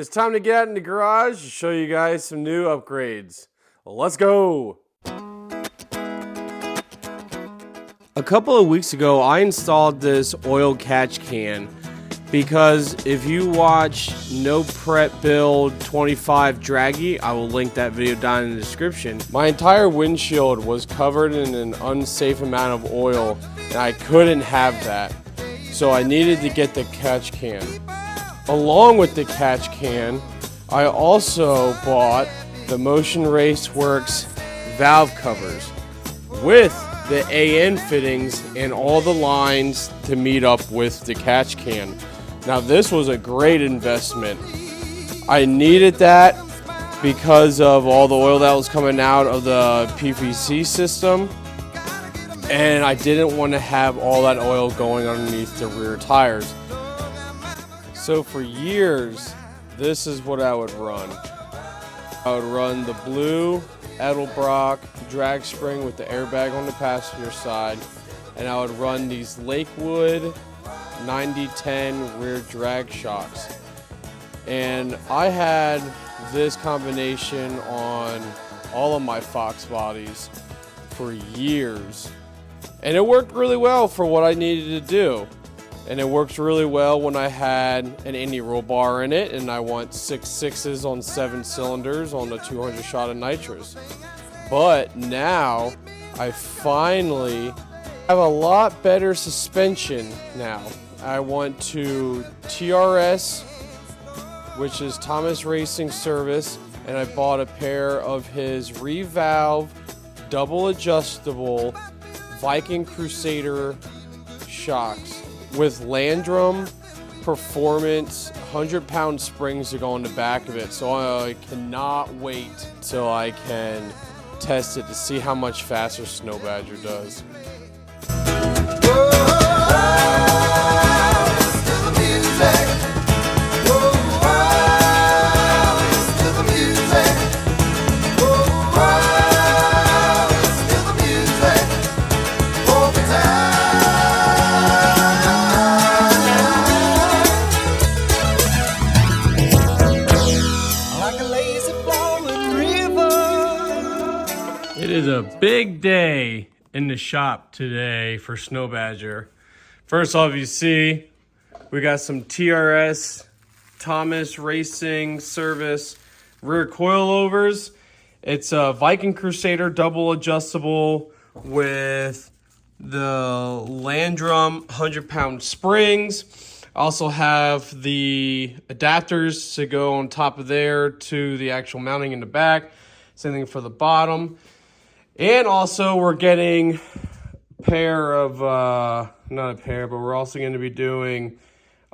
It's time to get out in the garage to show you guys some new upgrades. Let's go! A couple of weeks ago, I installed this oil catch can because if you watch No Prep Build 25 Dragy, I will link that video down in the description. My entire windshield was covered in an unsafe amount of oil and I couldn't have that. So I needed to get the catch can. Along with the catch can, I also bought the Motion Raceworks valve covers with the AN fittings and all the lines to meet up with the catch can. Now this was a great investment. I needed that because of all the oil that was coming out of the PVC system, and I didn't want to have all that oil going underneath the rear tires. So for years, this is what I would run. I would run the blue Edelbrock drag spring with the airbag on the passenger side, and I would run these Lakewood 90-10 rear drag shocks. And I had this combination on all of my Fox bodies for years. And it worked really well for what I needed to do. And it works really well when I had an Indy roll bar in it and I want 6 6s on 7 cylinders on the 200 shot of nitrous. But now I finally have a lot better suspension now. I went to TRS, which is Thomas Racing Service, and I bought a pair of his revalve double adjustable Viking Crusader shocks with landrum performance 100-pound springs to go on the back of it. So I cannot wait till I can test it to see how much faster Snow Badger does. It is a big day in the shop today for Snow Badger. First off, you see we got some TRS Thomas Racing Service rear coilovers. It's a Viking Crusader double adjustable with the landrum 100-pound springs. I also have the adapters to go on top of there to the actual mounting in the back. Same thing for the bottom. And also we're getting a pair of, not a pair, but we're also going to be doing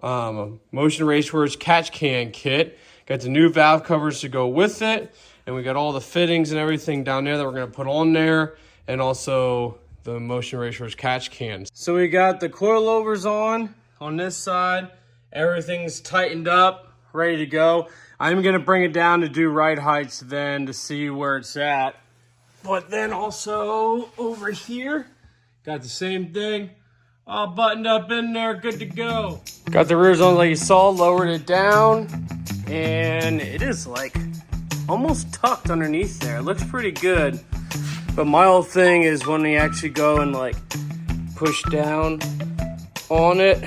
Motion Raceworks catch can kit. Got the new valve covers to go with it. And we got all the fittings and everything down there that we're going to put on there. And also the Motion Raceworks catch cans. So we got the coilovers on this side. Everything's tightened up, ready to go. I'm going to bring it down to do ride heights then to see where it's at. But then also over here, got the same thing, all buttoned up in there, good to go. Got the rear zones like you saw, lowered it down, and it is like almost tucked underneath there. It looks pretty good. But my whole thing is when we actually go and like push down on it,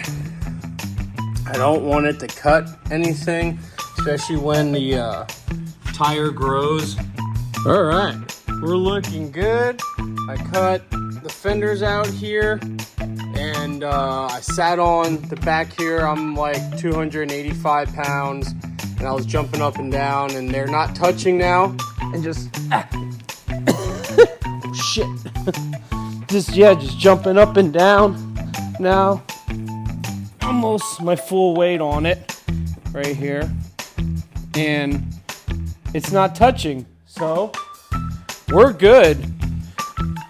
I don't want it to cut anything, especially when the tire grows. All right. We're looking good. I cut the fenders out here and I sat on the back here. I'm like 285 pounds and I was jumping up and down and they're not touching now and just shit. just jumping up and down now. Almost my full weight on it right here and it's not touching, so we're good.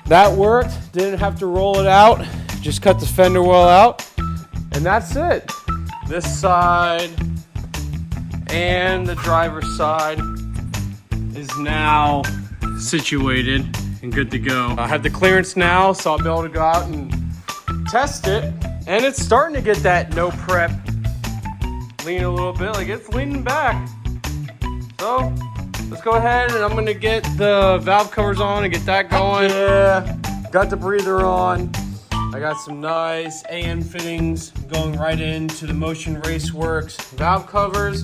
That worked. Didn't have to roll it out. Just cut the fender well out. And that's it. This side and the driver's side is now situated and good to go. I have the clearance now, so I'll be able to go out and test it. And it's starting to get that no prep lean a little bit. Like it's leaning back. So let's go ahead and I'm gonna get the valve covers on and get that going. Yeah, got the breather on. I got some nice AN fittings going right into the Motion Raceworks valve covers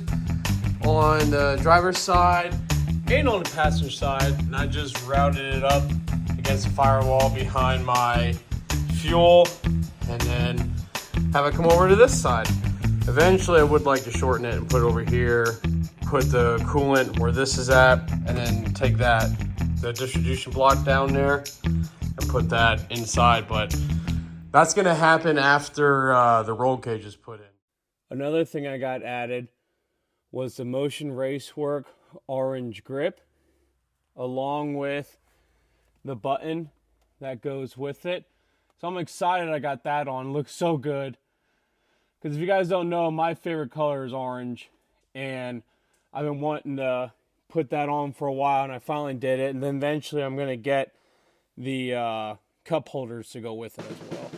on the driver's side and on the passenger side. And I just routed it up against the firewall behind my fuel and then have it come over to this side. Eventually I would like to shorten it and put it over here, put the coolant where this is at, and then take the distribution block down there and put that inside. But that's gonna happen after the roll cage is put in. Another thing I got added was the Motion Racework orange grip, along with the button that goes with it. So I'm excited I got that on. It looks so good. Because if you guys don't know, my favorite color is orange. And I've been wanting to put that on for a while, and I finally did it. And then eventually I'm going to get the cup holders to go with it as well.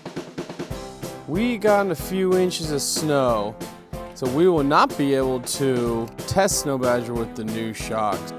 We got a few inches of snow, so we will not be able to test Snow Badger with the new shocks.